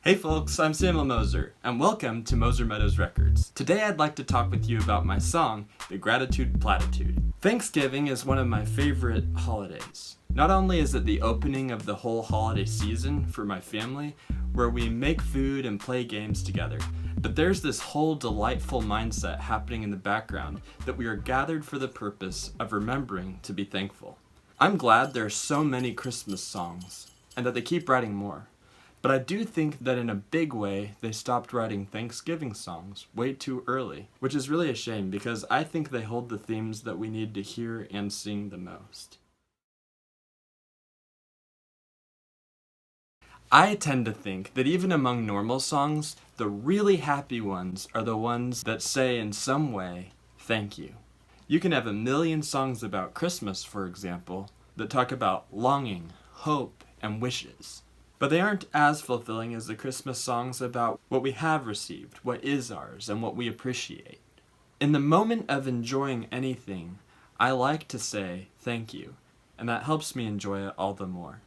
Hey folks, I'm Samuel Moser, and welcome to Moser Meadows Records. Today I'd like to talk with you about my song, The Gratitude Platitude. Thanksgiving is one of my favorite holidays. Not only is it the opening of the whole holiday season for my family, where we make food and play games together, but there's this whole delightful mindset happening in the background that we are gathered for the purpose of remembering to be thankful. I'm glad there are so many Christmas songs, and that they keep writing more. But I do think that in a big way, they stopped writing Thanksgiving songs way too early, which is really a shame because I think they hold the themes that we need to hear and sing the most. I tend to think that even among normal songs, the really happy ones are the ones that say in some way, thank you. You can have a million songs about Christmas, for example, that talk about longing, hope, and wishes. But they aren't as fulfilling as the Christmas songs about what we have received, what is ours, and what we appreciate. In the moment of enjoying anything, I like to say thank you, and that helps me enjoy it all the more.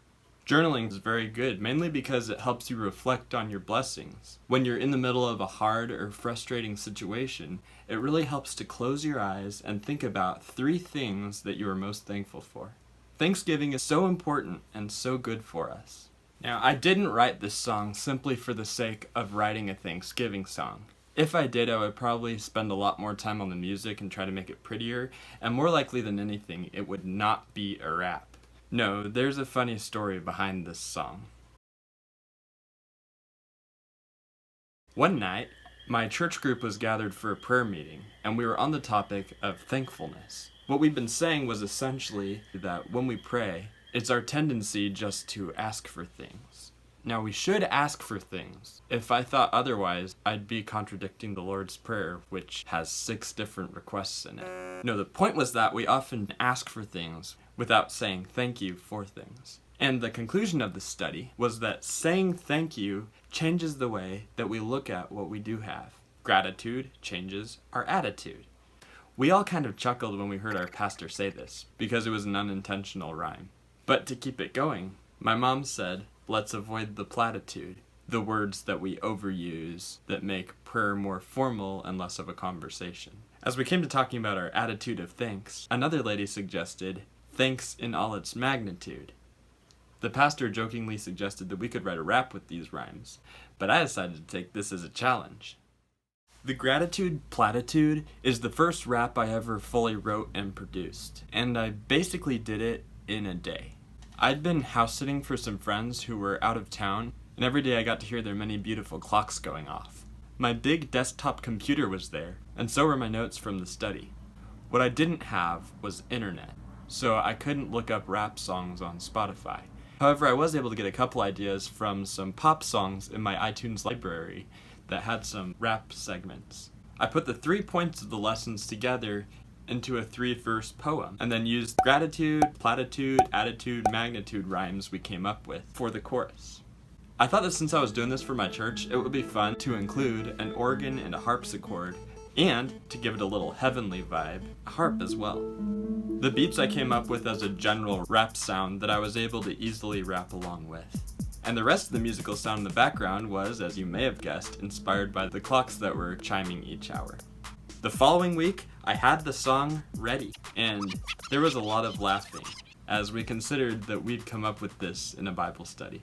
Journaling is very good, mainly because it helps you reflect on your blessings. When you're in the middle of a hard or frustrating situation, it really helps to close your eyes and think about 3 things that you are most thankful for. Thanksgiving is so important and so good for us. Now, I didn't write this song simply for the sake of writing a Thanksgiving song. If I did, I would probably spend a lot more time on the music and try to make it prettier, and more likely than anything, it would not be a rap. No, there's a funny story behind this song. One night, my church group was gathered for a prayer meeting, and we were on the topic of thankfulness. What we'd been saying was essentially that when we pray, it's our tendency just to ask for things. Now, we should ask for things. If I thought otherwise, I'd be contradicting the Lord's Prayer, which has 6 different requests in it. No, the point was that we often ask for things without saying thank you for things. And the conclusion of the study was that saying thank you changes the way that we look at what we do have. Gratitude changes our attitude. We all kind of chuckled when we heard our pastor say this, because it was an unintentional rhyme. But to keep it going, my mom said, let's avoid the platitude, the words that we overuse that make prayer more formal and less of a conversation. As we came to talking about our attitude of thanks, another lady suggested, thanks in all its magnitude. The pastor jokingly suggested that we could write a rap with these rhymes, but I decided to take this as a challenge. The Gratitude Platitude is the first rap I ever fully wrote and produced, and I basically did it in a day. I'd been house sitting for some friends who were out of town, and every day I got to hear their many beautiful clocks going off. My big desktop computer was there, and so were my notes from the study. What I didn't have was internet, so I couldn't look up rap songs on Spotify. However, I was able to get a couple ideas from some pop songs in my iTunes library that had some rap segments. I put the 3 points of the lessons together into a 3-verse poem, and then used gratitude, platitude, attitude, magnitude rhymes we came up with for the chorus. I thought that since I was doing this for my church, it would be fun to include an organ and a harpsichord, and, to give it a little heavenly vibe, a harp as well. The beats I came up with as a general rap sound that I was able to easily rap along with. And the rest of the musical sound in the background was, as you may have guessed, inspired by the clocks that were chiming each hour. The following week, I had the song ready, and there was a lot of laughing as we considered that we'd come up with this in a Bible study.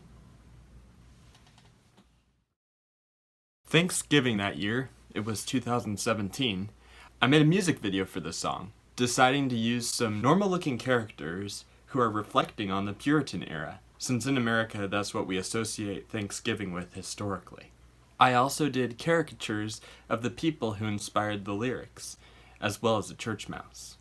Thanksgiving that year, it was 2017, I made a music video for the song, deciding to use some normal-looking characters who are reflecting on the Puritan era, since in America that's what we associate Thanksgiving with historically. I also did caricatures of the people who inspired the lyrics, as well as a church mouse.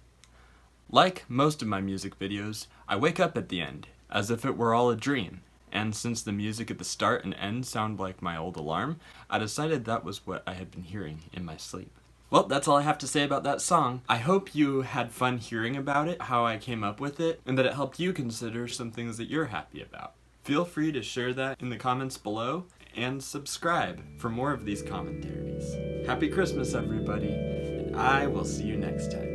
Like most of my music videos, I wake up at the end, as if it were all a dream, and since the music at the start and end sound like my old alarm, I decided that was what I had been hearing in my sleep. Well, that's all I have to say about that song. I hope you had fun hearing about it, how I came up with it, and that it helped you consider some things that you're happy about. Feel free to share that in the comments below, and subscribe for more of these commentaries. Happy Christmas, everybody, and I will see you next time.